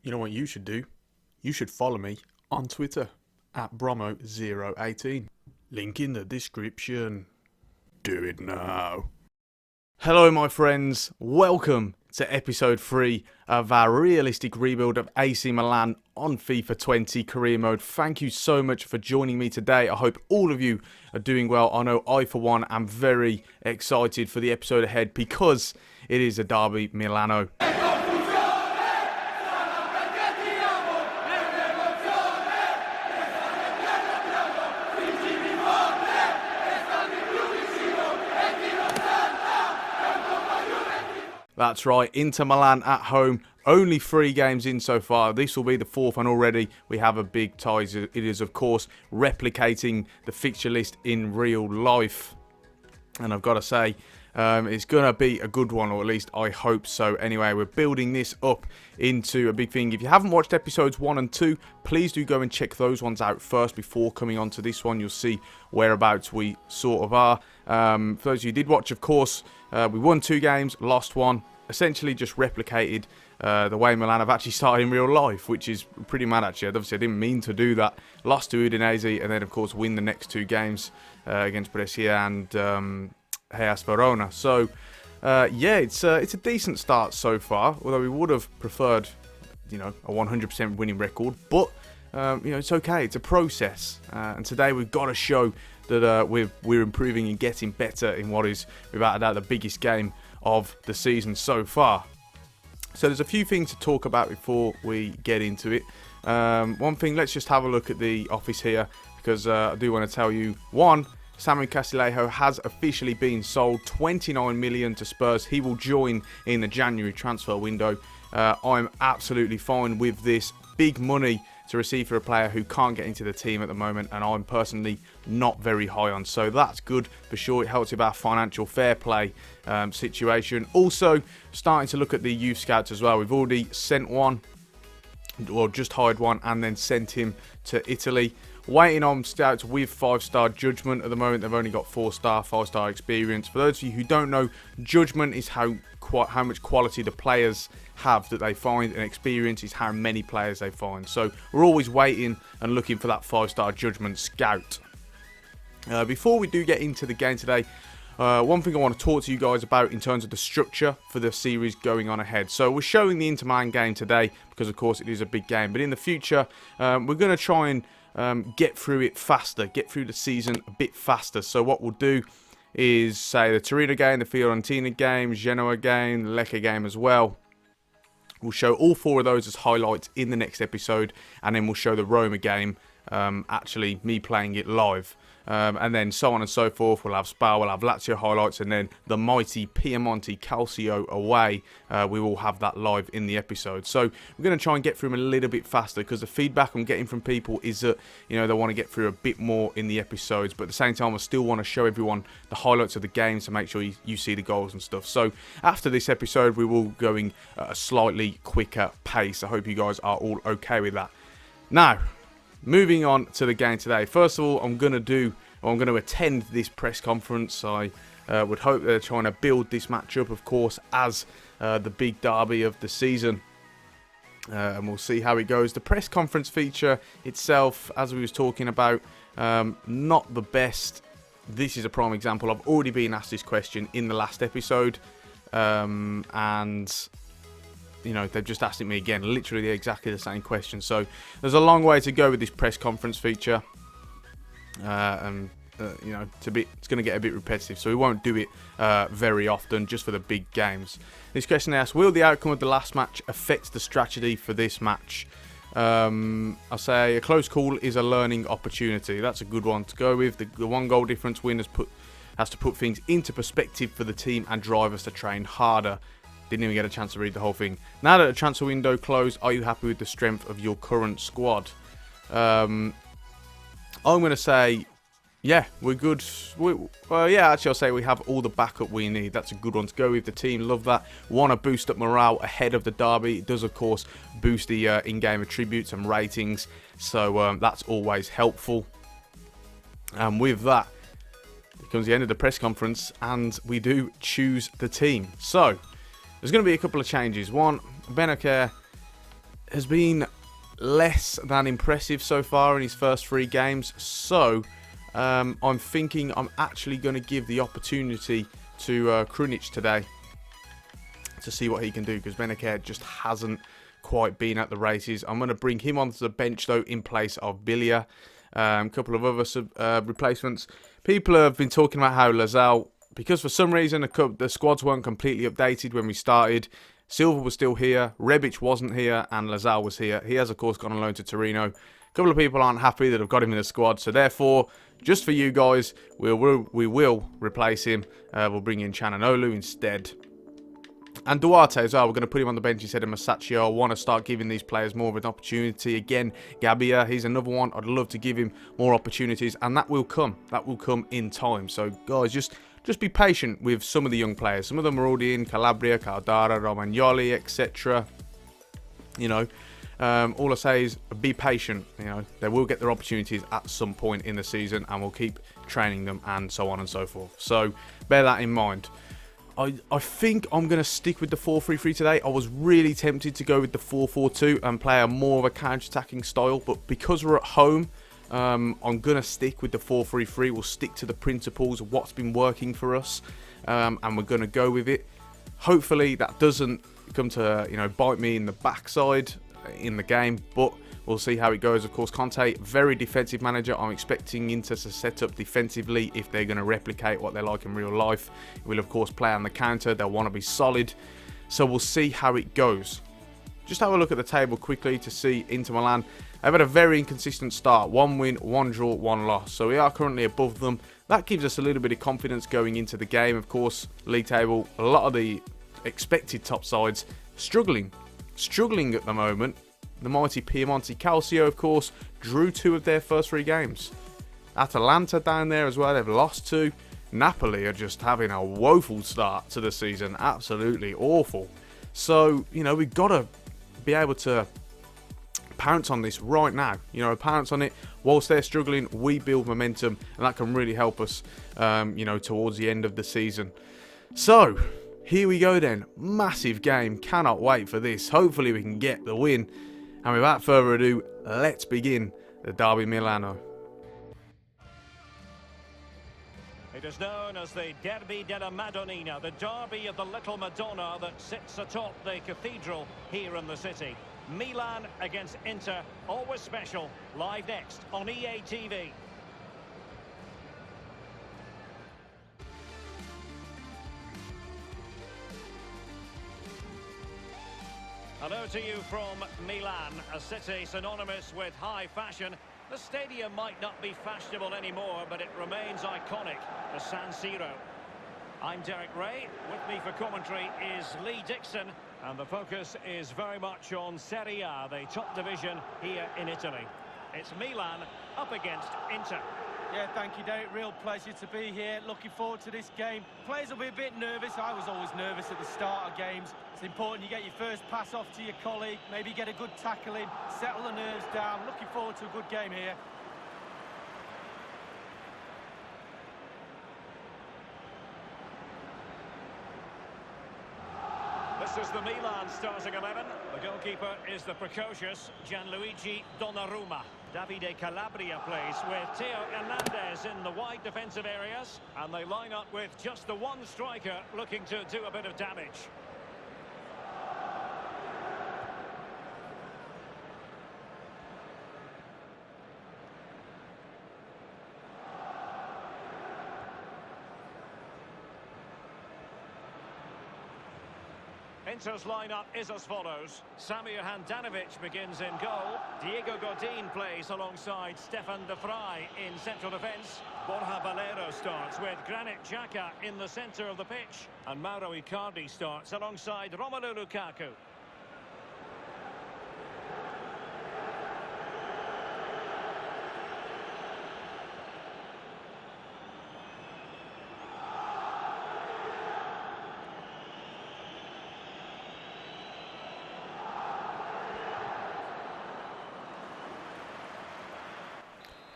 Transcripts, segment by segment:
You know what you should do? You should follow me on Twitter at Bromo018. Link in the description. Do it now. Hello, my friends. Welcome to episode 3 of our realistic rebuild of AC Milan on FIFA 20 career mode. Thank you so much for joining me today. I hope all of you are doing well. I know I, for one, am very excited for the episode ahead because it is a Derby Milano. That's right, Inter Milan at home, only 3 games in so far. This will be the 4th and already we have a big tie. It is, of course, replicating the fixture list in real life. And I've got to say, it's going to be a good one, or at least I hope so. Anyway, we're building this up into a big thing. If you haven't watched episodes 1 and 2, please do go and check those ones out first before coming on to this one. You'll see whereabouts we sort of are. For those of you who did watch, of course, we won 2 games, lost 1. Essentially just replicated the way Milan have actually started in real life, which is pretty mad actually. Obviously I didn't mean to do that. Lost to Udinese and then of course win the next 2 games against Brescia and Hellas Verona. So yeah, it's a decent start so far, although we would have preferred, you know, a 100% winning record, but you know, it's okay. It's a process, and today we've got to show that we're improving and getting better in what is without a doubt the biggest game of the season so far. So there's a few things to talk about before we get into it. One thing, let's just have a look at the office here, because I do want to tell you, one, Samuel Castillejo has officially been sold, 29 million to Spurs. He will join in the January transfer window. I'm absolutely fine with this. Big money to receive for a player who can't get into the team at the moment, and I'm personally not very high on. So that's good for sure. It helps with our financial fair play situation. Also, starting to look at the youth scouts as well. We've already sent one, or just hired one, and then sent him to Italy. Waiting on scouts with 5-star judgment. At the moment, they've only got 4-star, 5-star experience. For those of you who don't know, judgment is how much quality the players have that they find, and experience is how many players they find. So we're always waiting and looking for that 5-star judgment scout. Before we do get into the game today, one thing I want to talk to you guys about in terms of the structure for the series going on ahead. So we're showing the Inter Milan game today because, of course, it is a big game. But in the future, we're going to try and get through it faster, get through the season a bit faster. So what we'll do is, say, the Torino game, the Fiorentina game, Genoa game, the Lecce game as well. We'll show all 4 of those as highlights in the next episode, and then we'll show the Roma game, actually me playing it live. And then so on and so forth. We'll have Spa, we'll have Lazio highlights, and then the mighty Piemonte Calcio away. We will have that live in the episode. So we're going to try and get through them a little bit faster, because the feedback I'm getting from people is that, you know, they want to get through a bit more in the episodes, but at the same time I still want to show everyone the highlights of the games to make sure you see the goals and stuff. So after this episode we will going at a slightly quicker pace. I hope you guys are all okay with that. Now, moving on to the game today. First of all, I'm going to attend this press conference. I would hope they're trying to build this match up, of course, as the big derby of the season. And we'll see how it goes. The press conference feature itself, as we was talking about, not the best. This is a prime example. I've already been asked this question in the last episode. And you know, they've just asked it me again, literally exactly the same question. So there's a long way to go with this press conference feature, and you know, it's going to get a bit repetitive, so we won't do it very often, just for the big games. This question asks, will the outcome of the last match affect the strategy for this match? I'll say a close call is a learning opportunity. That's a good one to go with. The 1-goal difference win has to put things into perspective for the team and drive us to train harder. Didn't even get a chance to read the whole thing. Now that the transfer window closed, are you happy with the strength of your current squad? I'm going to say, yeah, we're good. Yeah, actually, I'll say we have all the backup we need. That's a good one to go with. The team love that. Want to boost up morale ahead of the derby. It does, of course, boost the in-game attributes and ratings. So that's always helpful. And with that, it comes the end of the press conference, and we do choose the team. So there's going to be a couple of changes. One, Benocare, has been less than impressive so far in his first 3 games. So I'm thinking I'm actually going to give the opportunity to Krunic today to see what he can do, because Benacer just hasn't quite been at the races. I'm going to bring him onto the bench though in place of Bilia. A couple of other replacements. People have been talking about how Lazal, because for some reason the squads weren't completely updated when we started. Silva was still here, Rebic wasn't here, and Lazal was here. He has, of course, gone on loan to Torino. A couple of people aren't happy that have got him in the squad, so therefore, just for you guys, we will replace him. We'll bring in Chananolu instead. And Duarte as well, we're going to put him on the bench instead of Masaccio. I want to start giving these players more of an opportunity. Again, Gabbia, he's another one. I'd love to give him more opportunities, and that will come. That will come in time. So, guys, just be patient with some of the young players. Some of them are already in: Calabria, Caldara, Romagnoli, etc. You know, all I say is be patient. You know, they will get their opportunities at some point in the season, and we'll keep training them and so on and so forth. So, bear that in mind. I think I'm going to stick with the 4-3-3 today. I was really tempted to go with the 4-4-2 and play a more of a counter-attacking style, but because we're at home, I'm going to stick with the 4-3-3. We'll stick to the principles of what's been working for us, and we're going to go with it. Hopefully that doesn't come to, you know, bite me in the backside in the game, but we'll see how it goes. Of course, Conte, very defensive manager. I'm expecting Inter to set up defensively if they're going to replicate what they're like in real life. We'll, of course, play on the counter. They'll want to be solid. So we'll see how it goes. Just have a look at the table quickly to see Inter Milan. They've had a very inconsistent start. 1 win, 1 draw, 1 loss. So we are currently above them. That gives us a little bit of confidence going into the game. Of course, league table, a lot of the expected top sides struggling at the moment. The mighty Piemonte Calcio, of course, drew 2 of their first 3 games. Atalanta down there as well, they've lost 2. Napoli are just having a woeful start to the season, absolutely awful. So, you know, we've got to be able to pounce on this right now. You know, pounce on it. Whilst they're struggling, we build momentum, and that can really help us, you know, towards the end of the season. So, here we go then. Massive game. Cannot wait for this. Hopefully we can get the win. And without further ado, let's begin the Derby Milano. It is known as the Derby Della Madonnina, the Derby of the Little Madonna that sits atop the cathedral here in the city. Milan against Inter, always special. Live next on EA TV. Hello to you from Milan, a city synonymous with high fashion. The stadium might not be fashionable anymore, but it remains iconic, the San Siro. I'm Derek Ray. With me for commentary is Lee Dixon, and the focus is very much on Serie A, the top division here in Italy. It's Milan up against Inter. Yeah, thank you, Derek. Real pleasure to be here. Looking forward to this game. Players will be a bit nervous. I was always nervous at the start of games. It's important you get your first pass off to your colleague, maybe get a good tackle in, settle the nerves down. Looking forward to a good game here. This is the Milan starting 11. The goalkeeper is the precocious Gianluigi Donnarumma. Davide Calabria plays with Theo Hernandez in the wide defensive areas. And they line up with just the one striker looking to do a bit of damage. Inter's lineup is as follows. Samir Handanovic begins in goal. Diego Godin plays alongside Stefan de Vrij in central defence. Borja Valero starts with Granit Xhaka in the centre of the pitch. And Mauro Icardi starts alongside Romelu Lukaku.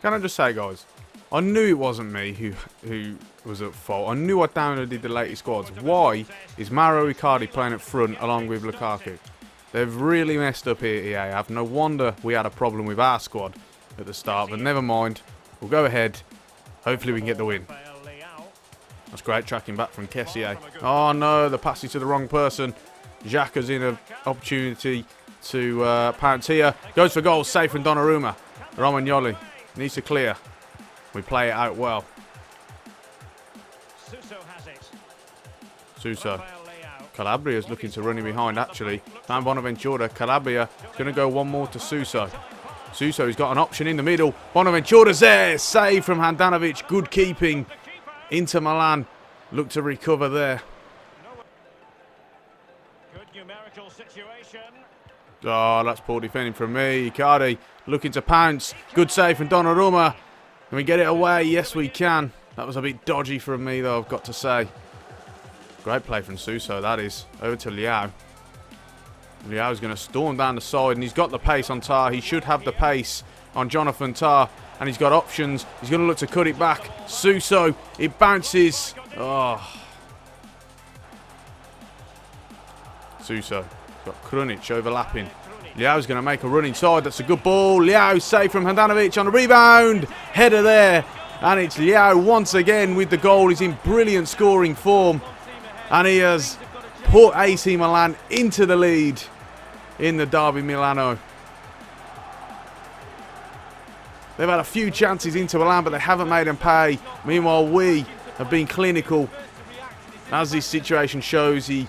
Can I just say, guys, I knew it wasn't me who was at fault. I knew I downloaded the latest squads. Why is Mauro Icardi playing up front along with Lukaku? They've really messed up here, EA have. No wonder we had a problem with our squad at the start, but never mind. We'll go ahead. Hopefully we can get the win. That's great tracking back from Kessier. Oh no, the pass is to the wrong person. Xhaka's in an opportunity to pounce here. Goes for goal, safe from Donnarumma. Romagnoli needs to clear. We play it out well. Suso. Calabria's looking to run in behind, actually. Found Bonaventura. Calabria is going to go one more to Suso. Suso's got an option in the middle. Bonaventura's there. Save from Handanovic. Good keeping. Inter Milan look to recover there. Good numerical situation. Oh, that's poor defending from me. Icardi looking to pounce. Good save from Donnarumma. Can we get it away? Yes, we can. That was a bit dodgy from me, though, I've got to say. Great play from Suso, that is. Over to Leao. Leao's going to storm down the side, and he's got the pace on Tar. He should have the pace on Jonathan Tar, and he's got options. He's going to look to cut it back. Suso, it bounces. Oh. Suso. Got Krunic overlapping. Leao's going to make a run inside. That's a good ball. Leao saved from Handanovic on the rebound. Header there. And it's Leao once again with the goal. He's in brilliant scoring form. And he has put AC Milan into the lead in the Derby Milano. They've had a few chances into Milan, but they haven't made them pay. Meanwhile, we have been clinical. As this situation shows, he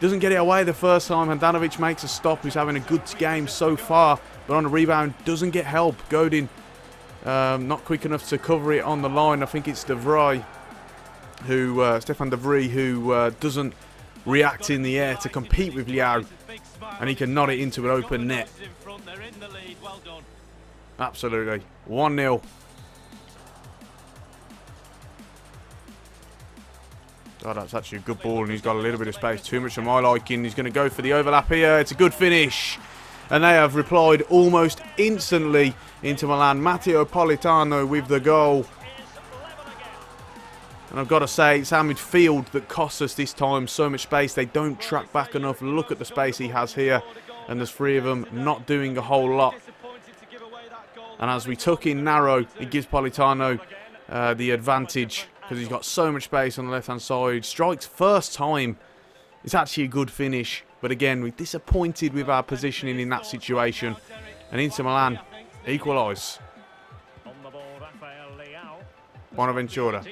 doesn't get it away the first time. Handanovic makes a stop. He's having a good game so far, but on the rebound, doesn't get help. Godin not quick enough to cover it on the line. I think it's De Vrij, Stefan De Vrij, who doesn't react in the air to compete with Leao, and he can nod it into an open net. Absolutely. 1-0. Oh, that's actually a good ball, and he's got a little bit of space. Too much for my liking. He's going to go for the overlap here. It's a good finish. And they have replied almost instantly into Milan. Matteo Politano with the goal. And I've got to say, it's our midfield that costs us this time so much space. They don't track back enough. Look at the space he has here. And there's three of them not doing a whole lot. And as we tuck in narrow, it gives Politano the advantage, because he's got so much space on the left-hand side. Strikes first time. It's actually a good finish. But again, we're disappointed with our positioning in that situation. And Inter Milan equalise. Bonaventura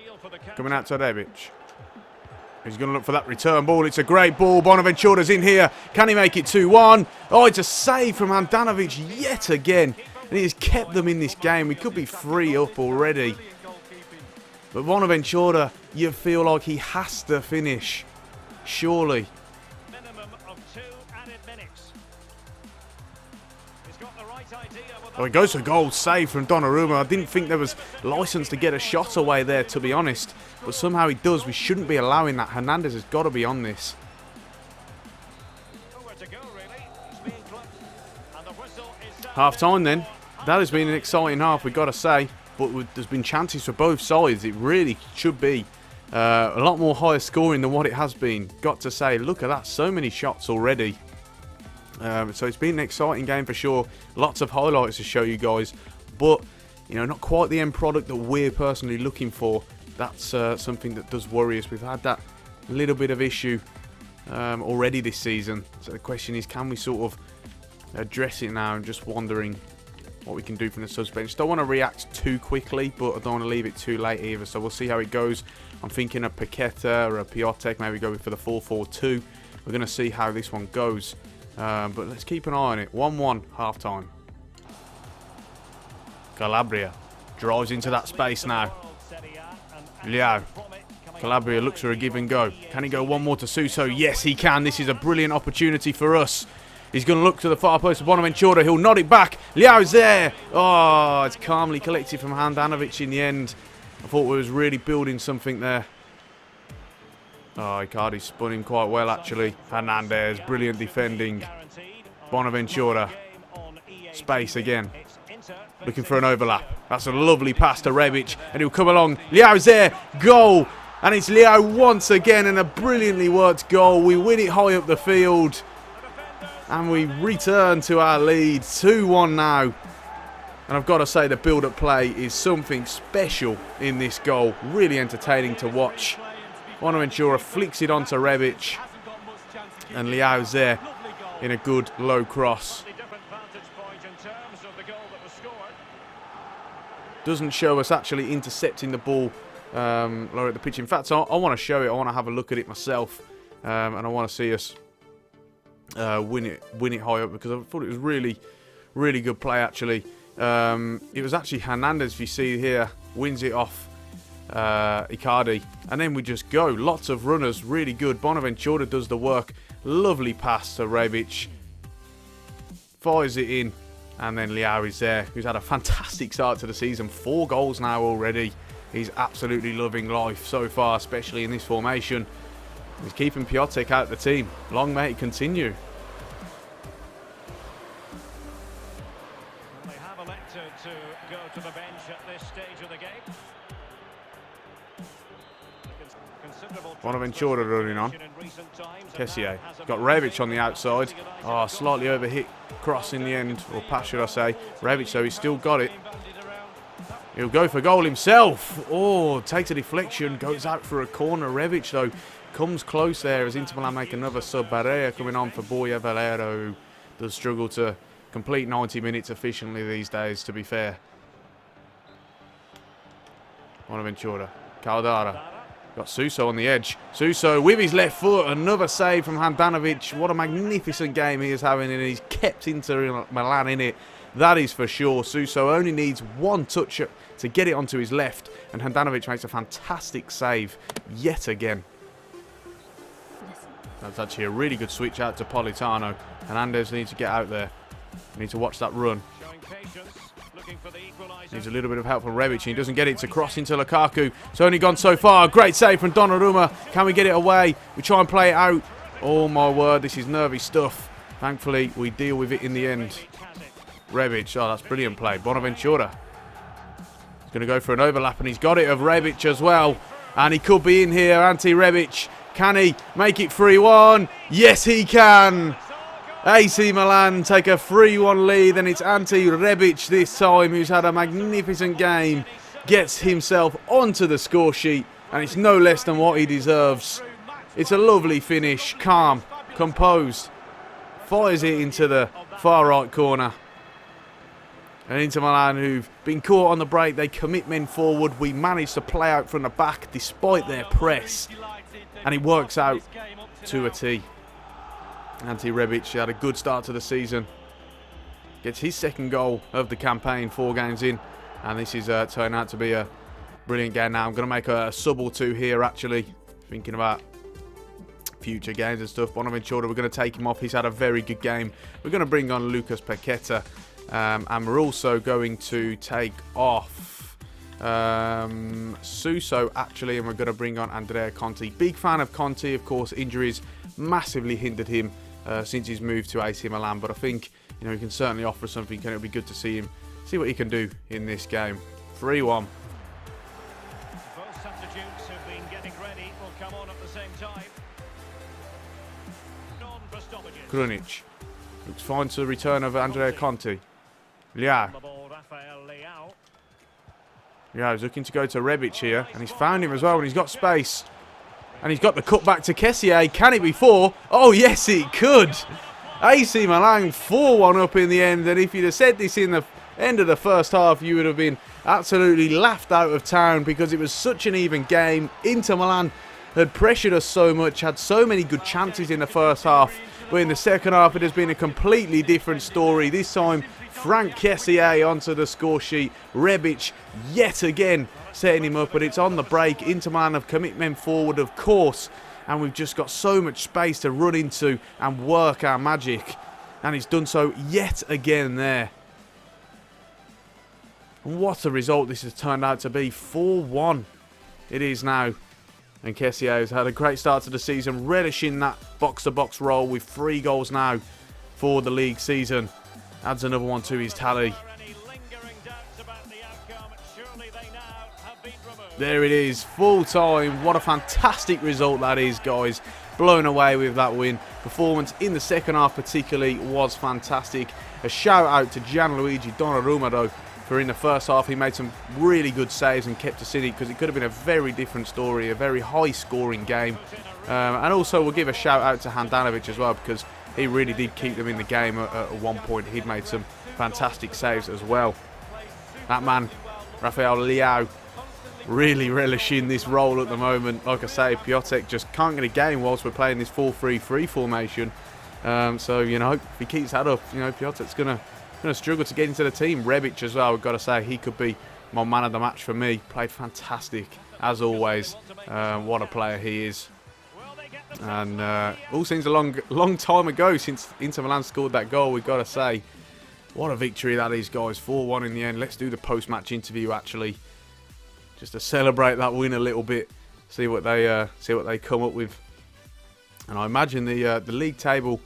coming out to Rebic. He's going to look for that return ball. It's a great ball. Bonaventura's in here. Can he make it 2-1? Oh, it's a save from Handanovic yet again. And he has kept them in this game. We could be 3 up already. But Bonaventura, you feel like he has to finish. Surely. Oh, he goes for goal, save from Donnarumma. I didn't think there was license to get a shot away there, to be honest. But somehow he does. We shouldn't be allowing that. Hernandez has got to be on this. Half time then. That has been an exciting half, we've got to say. But there's been chances for both sides. It really should be a lot more higher scoring than what it has been. Got to say, look at that. So many shots already. So it's been an exciting game for sure. Lots of highlights to show you guys. But, you know, not quite the end product that we're personally looking for. That's something that does worry us. We've had that little bit of issue already this season. So the question is, can we sort of address it now? I'm just wondering what we can do from the suspension. Don't want to react too quickly, but I don't want to leave it too late either. So we'll see how it goes. I'm thinking a Paqueta or a Piatek, maybe go for the 4-4-2. We're going to see how this one goes. But let's keep an eye on it. 1-1, half-time. Calabria drives into that space now. Leao. Calabria looks for a give and go. Can he go one more to Suso? Yes, he can. This is a brilliant opportunity for us. He's going to look to the far post of Bonaventura. He'll nod it back. Leao's there. Oh, it's calmly collected from Handanovic in the end. I thought we was really building something there. Oh, Icardi spun him quite well, actually. Hernandez, brilliant defending. Bonaventura. Space again. Looking for an overlap. That's a lovely pass to Rebic. And he'll come along. Leao's there. Goal. And it's Leao once again. And a brilliantly worked goal. We win it high up the field. And we return to our lead, 2-1 now. And I've got to say the build-up play is something special in this goal. Really entertaining to watch. Bonaventura flicks it onto Rebic. And Leao's there in a good low cross. Doesn't show us actually intercepting the ball lower at the pitch. In fact, I want to show it. I want to have a look at it myself. And I want to see us win it high up, because I thought it was really good play actually. It was actually Hernandez, if you see here, wins it off Icardi, and then we just go. Lots of runners, really good. Bonaventura does the work. Lovely pass to Rebic, fires it in, and then Leao is there, who's had a fantastic start to the season. 4 goals now already. He's absolutely loving life so far, especially in this formation. He's keeping Piatek out of the team. Long may it continue. They have elected to go to the bench at this stage of the game. Bonaventura running on. Kessié got Rebic on the outside. Oh, slightly overhit cross in the end, or pass should I say. Rebic, though, he's still got it. He'll go for goal himself. Oh, takes a deflection, goes out for a corner. Rebic, though, comes close there as Inter Milan make another sub. Barea coming on for Boya Valero, who does struggle to complete 90 minutes efficiently these days, to be fair. Bonaventura, Caldara. Got Suso on the edge. Suso with his left foot. Another save from Handanovic. What a magnificent game he is having, and he's kept Inter Milan in it. That is for sure. Suso only needs one touch to get it onto his left, and Handanovic makes a fantastic save yet again. That's actually a really good switch out to Politano. Hernandez needs to get out there. Need to watch that run. Needs a little bit of help from Rebic, and he doesn't get it to cross into Lukaku. It's only gone so far. Great save from Donnarumma. Can we get it away? We try and play it out. Oh my word, this is nervy stuff. Thankfully, we deal with it in the end. Rebic, oh, that's brilliant play. Bonaventura. He's going to go for an overlap, and he's got it of Rebic as well. And he could be in here, Rebic. Can he make it 3-1? Yes, he can. AC Milan take a 3-1 lead, and it's Ante Rebic this time, who's had a magnificent game. Gets himself onto the score sheet, and it's no less than what he deserves. It's a lovely finish, calm, composed. Fires it into the far right corner. And Inter Milan, who've been caught on the break, they commit men forward. We manage to play out from the back despite their press, and it works out to a T. Ante Rebic had a good start to the season. Gets his second goal of the campaign 4 games in. And this is turning out to be a brilliant game now. I'm going to make a sub or 2 here, actually. Thinking about future games and stuff. Bonaventura, we're going to take him off. He's had a very good game. We're going to bring on Lucas Paqueta. And we're also going to take off Suso, actually. And we're going to bring on Andrea Conti. Big fan of Conti, of course. Injuries massively hindered him since he's moved to AC Milan, but I think he can certainly offer something, and it'll be good to see what he can do in this game. 3-1. Both substitutes have been getting ready. Will come on at the same time. On for stoppages. Krunic looks fine to the return of Andrea Conti. Leao. Yeah, he's looking to go to Rebic here, and he's found him as well, and he's got space. And he's got the cut back to Kessié. Can it be 4? Oh, yes, it could. AC Milan 4-1 up in the end. And if you'd have said this in the end of the first half, you would have been absolutely laughed out of town, because it was such an even game. Inter Milan had pressured us so much, had so many good chances in the first half. But in the second half, it has been a completely different story. This time, Frank Kessié onto the score sheet. Rebic yet again setting him up, but it's on the break. Inter Milan have commit men forward, of course, and we've just got so much space to run into and work our magic, and he's done so yet again there. What a result this has turned out to be. 4-1 it is now, and Kessié has had a great start to the season, relishing that box-to-box role with 3 goals now for the league season. Adds another one to his tally. There it is, full time. What a fantastic result that is, guys. Blown away with that win. performance in the second half particularly was fantastic. A shout out to Gianluigi Donnarumma though, for in the first half he made some really good saves and kept us in it, because it could have been a very different story, a very high scoring game. And also we'll give a shout out to Handanovic as well, because he really did keep them in the game at one point. He'd made some fantastic saves as well. That man, Rafael Leao, really relishing this role at the moment. Like I say, Piatek just can't get a game whilst we're playing this 4-3-3 formation. So, you know, if he keeps that up, you know, Piatek's going to struggle to get into the team. Rebic as well, we've got to say, he could be my man of the match for me. Played fantastic, as always. What a player he is. And all seems a long time ago since Inter Milan scored that goal, we've got to say. What a victory that is, guys. 4-1 in the end. Let's do the post-match interview, actually, just to celebrate that win a little bit. See what they come up with. And I imagine the league table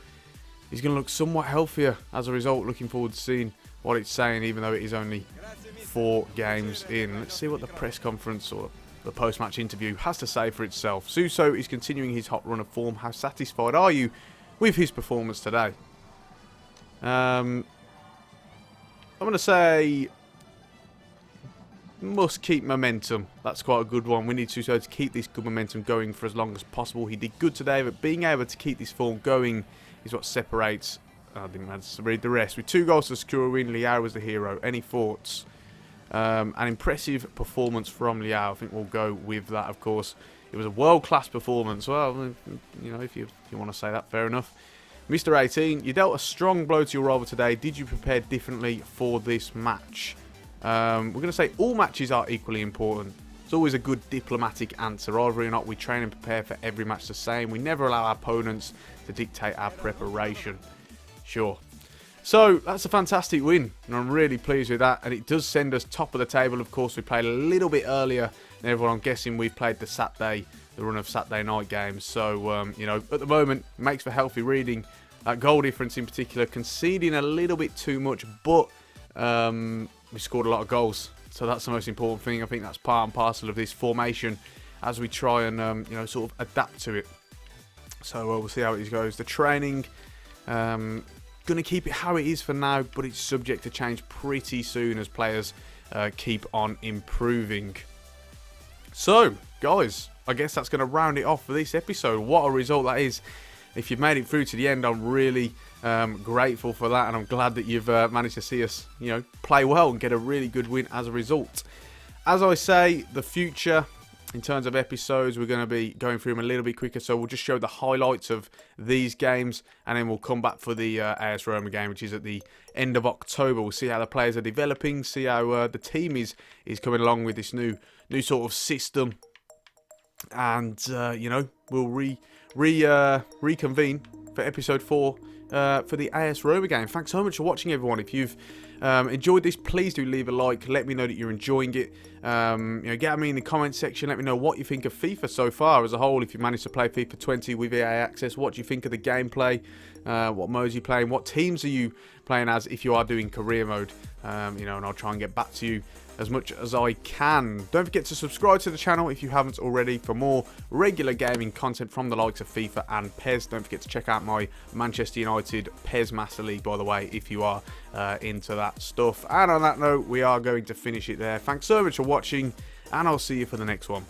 is going to look somewhat healthier as a result. Looking forward to seeing what it's saying, even though it is only 4 games in. Let's see what the press conference or the post-match interview has to say for itself. Suso is continuing his hot run of form. How satisfied are you with his performance today? I'm going to say must keep momentum. That's quite a good one. We need Suso to keep this good momentum going for as long as possible. He did good today, but being able to keep this form going is what separates. I didn't manage to read the rest. With 2 goals to secure a win, Leao was the hero. Any thoughts? An impressive performance from Leao. I think we'll go with that, of course. It was a world-class performance. Well, you know, if you want to say that, fair enough. Mr. 18, you dealt a strong blow to your rival today. Did you prepare differently for this match? We're going to say all matches are equally important. It's always a good diplomatic answer. Either or not, we train and prepare for every match the same. We never allow our opponents to dictate our preparation. Sure. So, that's a fantastic win, and I'm really pleased with that. And it does send us top of the table, of course. We played a little bit earlier than everyone. I'm guessing we've played the run of Saturday night games. So, you know, at the moment, makes for healthy reading. That goal difference in particular, conceding a little bit too much, but we scored a lot of goals. So that's the most important thing. I think that's part and parcel of this formation as we try and, you know, sort of adapt to it. So we'll see how it goes. The training, going to keep it how it is for now, but it's subject to change pretty soon as players keep on improving. So, guys, I guess that's going to round it off for this episode. What a result that is. If you've made it through to the end, I'm really grateful for that, and I'm glad that you've managed to see us, you know, play well and get a really good win as a result. As I say, the future, in terms of episodes, we're going to be going through them a little bit quicker, so we'll just show the highlights of these games, and then we'll come back for the AS Roma game, which is at the end of October. We'll see how the players are developing, see how the team is coming along with this new sort of system, and you know, we'll reconvene for episode 4 for the AS Roma game. Thanks so much for watching, everyone. If you've enjoyed this, please do leave a like. Let me know that you're enjoying it. You know, get at me in the comment section. Let me know what you think of FIFA so far as a whole. If you managed to play FIFA 20 with EA Access, what do you think of the gameplay? What modes are you playing? What teams are you playing as if you are doing career mode? You know, and I'll try and get back to you as much as I can. Don't forget to subscribe to the channel if you haven't already for more regular gaming content from the likes of FIFA and PES. Don't forget to check out my Manchester United PES Master League, by the way, if you are into that stuff. And on that note, we are going to finish it there. Thanks so much for watching, and I'll see you for the next one.